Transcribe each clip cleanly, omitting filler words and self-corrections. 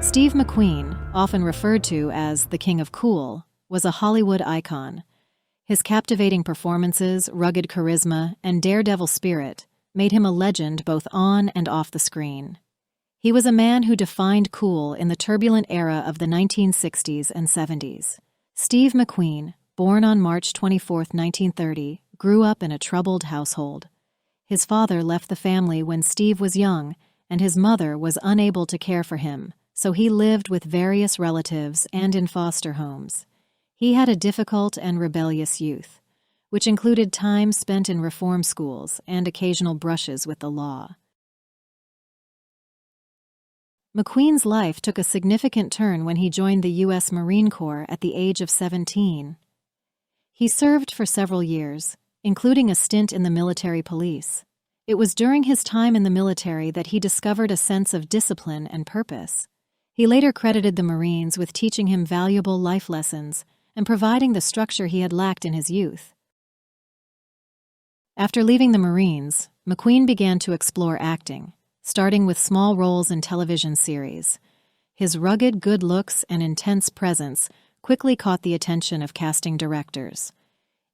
Steve McQueen, often referred to as the King of Cool, was a Hollywood icon. His captivating performances, rugged charisma, and daredevil spirit made him a legend both on and off the screen. He was a man who defined cool in the turbulent era of the 1960s and 70s. Steve McQueen, born on March 24, 1930, grew up in a troubled household. His father left the family when Steve was young, and his mother was unable to care for him, so he lived with various relatives and in foster homes. He had a difficult and rebellious youth, which included time spent in reform schools and occasional brushes with the law. McQueen's life took a significant turn when he joined the U.S. Marine Corps at the age of 17. He served for several years, including a stint in the military police. It was during his time in the military that he discovered a sense of discipline and purpose. He later credited the Marines with teaching him valuable life lessons and providing the structure he had lacked in his youth. After leaving the Marines, McQueen began to explore acting, starting with small roles in television series. His rugged good looks and intense presence quickly caught the attention of casting directors.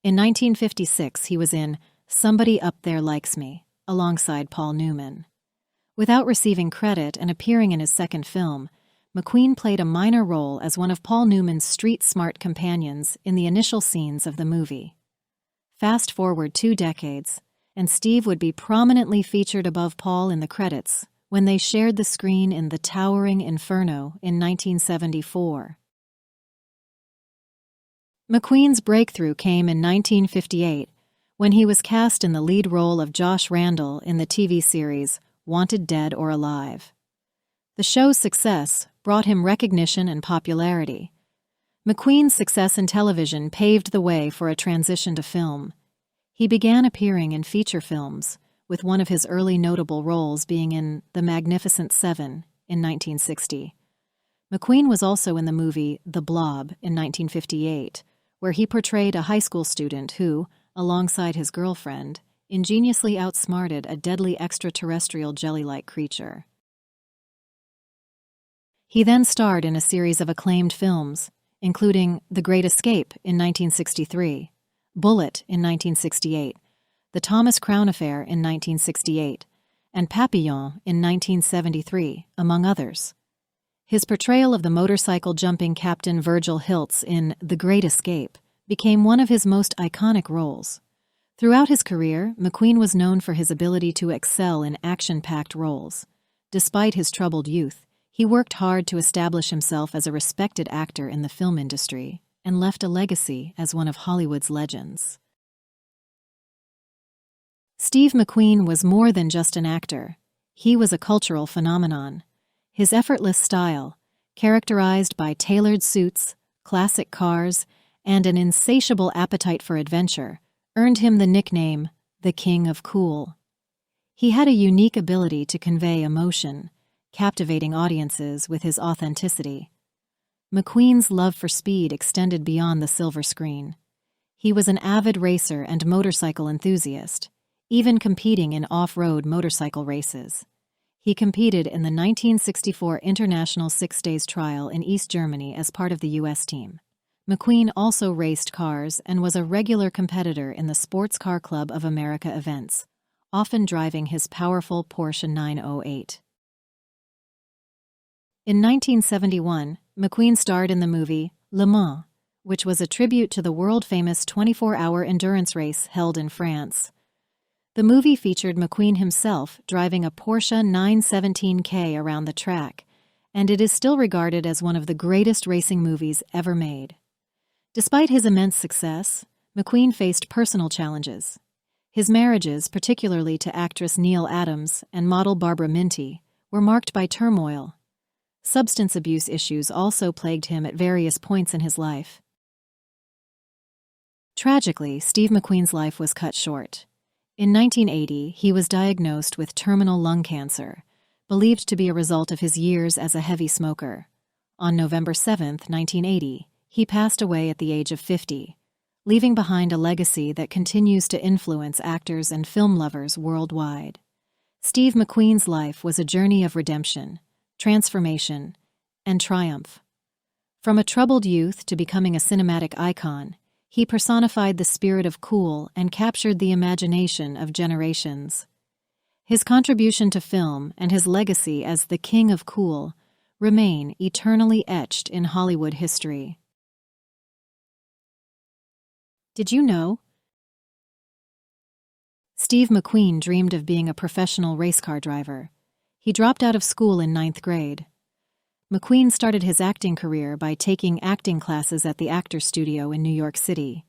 In 1956, he was in Somebody Up There Likes Me, alongside Paul Newman. Without receiving credit and appearing in his second film, McQueen played a minor role as one of Paul Newman's street-smart companions in the initial scenes of the movie. Fast forward 2 decades, and Steve would be prominently featured above Paul in the credits when they shared the screen in The Towering Inferno in 1974. McQueen's breakthrough came in 1958 when he was cast in the lead role of Josh Randall in the TV series Wanted Dead or Alive. The show's success brought him recognition and popularity. McQueen's success in television paved the way for a transition to film. He began appearing in feature films, with one of his early notable roles being in The Magnificent Seven in 1960. McQueen was also in the movie The Blob in 1958, where he portrayed a high school student who, alongside his girlfriend, ingeniously outsmarted a deadly extraterrestrial jelly-like creature. He then starred in a series of acclaimed films, including The Great Escape in 1963, Bullitt in 1968, The Thomas Crown Affair in 1968, and Papillon in 1973, among others. His portrayal of the motorcycle-jumping Captain Virgil Hiltz in The Great Escape became one of his most iconic roles. Throughout his career, McQueen was known for his ability to excel in action-packed roles. Despite his troubled youth, he worked hard to establish himself as a respected actor in the film industry and left a legacy as one of Hollywood's legends. Steve McQueen was more than just an actor. He was a cultural phenomenon. His effortless style, characterized by tailored suits, classic cars, and an insatiable appetite for adventure, earned him the nickname, the King of Cool. He had a unique ability to convey emotion, captivating audiences with his authenticity. McQueen's love for speed extended beyond the silver screen. He was an avid racer and motorcycle enthusiast, even competing in off-road motorcycle races. He competed in the 1964 International Six Days Trial in East Germany as part of the U.S. team. McQueen also raced cars and was a regular competitor in the Sports Car Club of America events, often driving his powerful Porsche 908. In 1971, McQueen starred in the movie Le Mans, which was a tribute to the world-famous 24-hour endurance race held in France. The movie featured McQueen himself driving a Porsche 917K around the track, and it is still regarded as one of the greatest racing movies ever made. Despite his immense success, McQueen faced personal challenges. His marriages, particularly to actress Neil Adams and model Barbara Minty, were marked by turmoil. Substance abuse issues also plagued him at various points in his life. Tragically, Steve McQueen's life was cut short. In 1980, he was diagnosed with terminal lung cancer, believed to be a result of his years as a heavy smoker. On November 7, 1980, he passed away at the age of 50, leaving behind a legacy that continues to influence actors and film lovers worldwide. Steve McQueen's life was a journey of redemption, transformation, and triumph. From a troubled youth to becoming a cinematic icon, he personified the spirit of cool and captured the imagination of generations. His contribution to film and his legacy as the King of Cool remain eternally etched in Hollywood history. Did you know? Steve McQueen dreamed of being a professional race car driver. He dropped out of school in 9th grade. McQueen started his acting career by taking acting classes at the Actors Studio in New York City.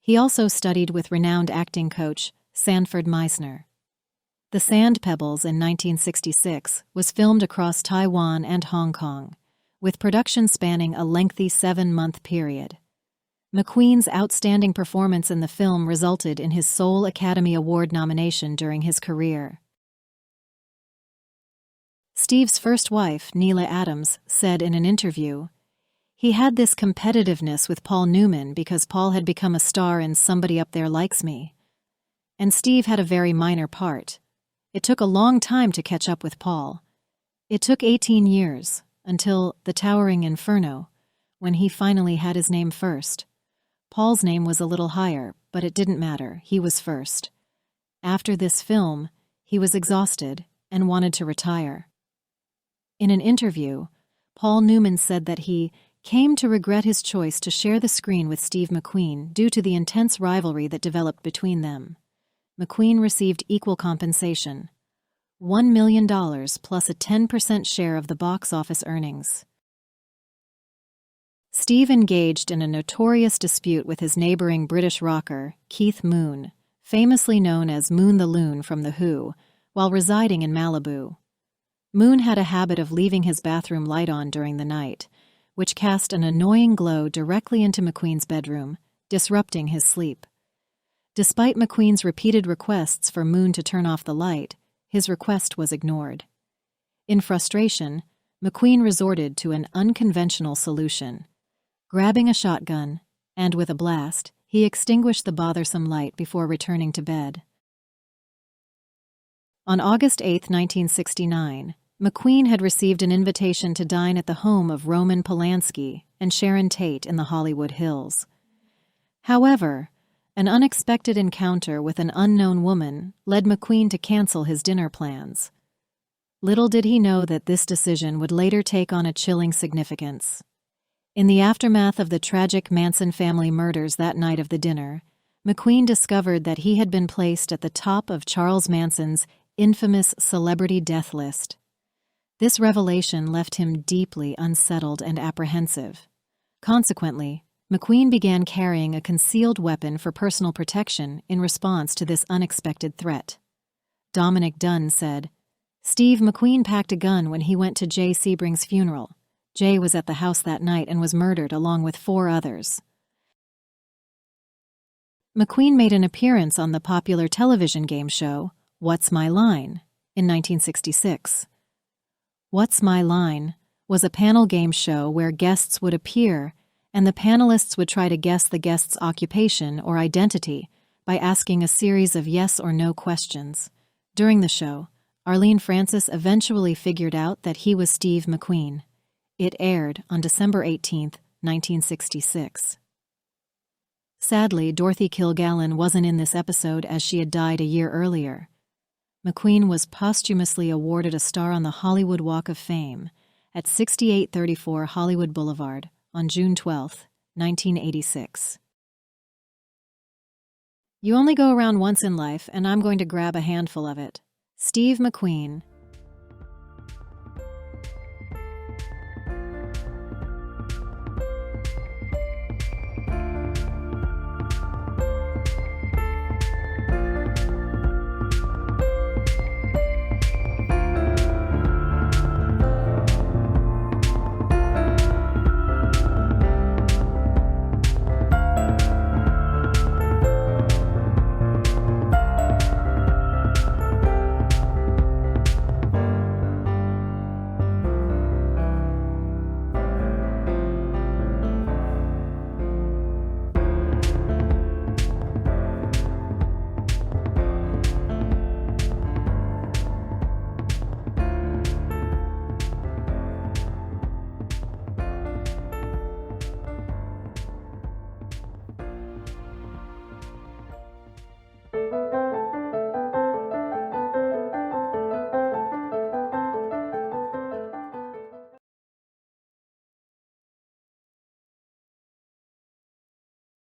He also studied with renowned acting coach Sanford Meisner. The Sand Pebbles in 1966 was filmed across Taiwan and Hong Kong, with production spanning a lengthy 7-month period. McQueen's outstanding performance in the film resulted in his sole Academy Award nomination during his career. Steve's first wife, Neela Adams, said in an interview, "He had this competitiveness with Paul Newman because Paul had become a star in Somebody Up There Likes Me. And Steve had a very minor part. It took a long time to catch up with Paul. It took 18 years, until The Towering Inferno, when he finally had his name first. Paul's name was a little higher, but it didn't matter, he was first. After this film, he was exhausted and wanted to retire." In an interview, Paul Newman said that he came to regret his choice to share the screen with Steve McQueen due to the intense rivalry that developed between them. McQueen received equal compensation, $1 million plus a 10% share of the box office earnings. Steve engaged in a notorious dispute with his neighboring British rocker, Keith Moon, famously known as Moon the Loon from The Who, while residing in Malibu. Moon had a habit of leaving his bathroom light on during the night, which cast an annoying glow directly into McQueen's bedroom, disrupting his sleep. Despite McQueen's repeated requests for Moon to turn off the light, his request was ignored. In frustration, McQueen resorted to an unconventional solution. Grabbing a shotgun, and with a blast, he extinguished the bothersome light before returning to bed. On August 8, 1969, McQueen had received an invitation to dine at the home of Roman Polanski and Sharon Tate in the Hollywood Hills. However, an unexpected encounter with an unknown woman led McQueen to cancel his dinner plans. Little did he know that this decision would later take on a chilling significance. In the aftermath of the tragic Manson family murders that night of the dinner, McQueen discovered that he had been placed at the top of Charles Manson's infamous celebrity death list. This revelation left him deeply unsettled and apprehensive. Consequently, McQueen began carrying a concealed weapon for personal protection in response to this unexpected threat. Dominic Dunn said, "Steve McQueen packed a gun when he went to Jay Sebring's funeral. Jay was at the house that night and was murdered along with 4 others." McQueen made an appearance on the popular television game show, What's My Line, in 1966. What's My Line was a panel game show where guests would appear and the panelists would try to guess the guest's occupation or identity by asking a series of yes or no questions. During the show, Arlene Francis eventually figured out that he was Steve McQueen. It aired on December 18, 1966. Sadly, Dorothy Kilgallen wasn't in this episode as she had died a year earlier. McQueen was posthumously awarded a star on the Hollywood Walk of Fame at 6834 Hollywood Boulevard on June 12, 1986. You only go around once in life, and I'm going to grab a handful of it. Steve McQueen.